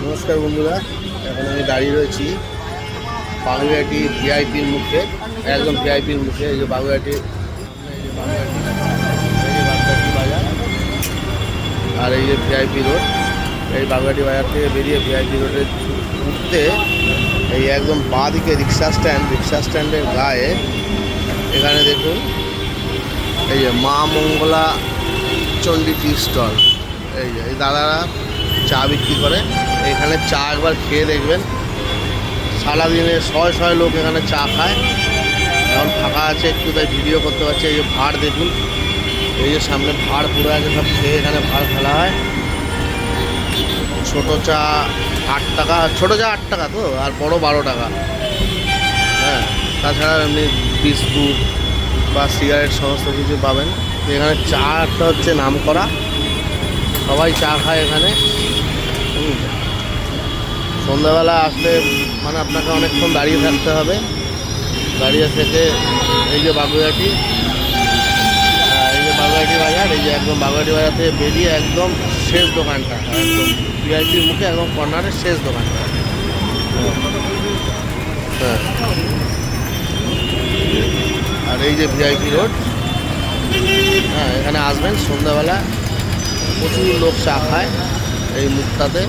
নমস্কার বন্ধুরা, এখন আমি দাঁড়িয়ে রয়েছি বাগুইআটি ভিআইপির মুখে, একদম ভিআইপির মুখে। এই যে বাগুইআটি, এই যে বাগুইআটি বাজার আর এই যে ভিআইপি রোড। এই বাগুইআটি বাজার থেকে বেরিয়ে ভিআইপি রোডে উঠতে এই একদম বাঁ দিকে রিক্সা স্ট্যান্ডের গায়ে এখানে দেখুন এই যে মা মঙ্গলা চণ্ডী টি স্টল। এই যে এই দাদারা চা বিক্রি করে। এখানে চা একবার খেয়ে দেখবেন, সারাদিনে শয়ে শয়ে লোক এখানে চা খায়। এখন ফাঁকা আছে একটু, তাই ভিডিও করতে পারছে। এই যে ভাড় দেখুন, এই যে সামনে ভাড় পুরো আছে, সব খেয়ে এখানে ভাড় ফেলা হয়। ছোটো চা 8 টাকা, ছোটো চা 8 টাকা তো, আর বড় 12 টাকা। হ্যাঁ, তাছাড়া এমনি বিস্কুট বা সিগারেট সমস্ত কিছু পাবেন। এখানে চাটা হচ্ছে নাম করা, সবাই চা খায় এখানে। সন্ধ্যাবেলা আসলে মানে আপনাকে অনেকক্ষণ দাঁড়িয়ে থাকতে হবে। দাঁড়িয়ে থেকে এই যে বাগুইআটি, এই যে বাগুইআটি বাজার, এই যে একদম বাগুইআটি বাজার থেকে বেরিয়ে একদম শেষ দোকানটা, একদম ভিআইপির মুখে একদম কর্নারের শেষ দোকানটা। হ্যাঁ, আর এই যে ভিআইপি রোড। হ্যাঁ, এখানে আসবেন সন্ধ্যাবেলা, প্রচুর লোক চা খায় এই মুখটাতে।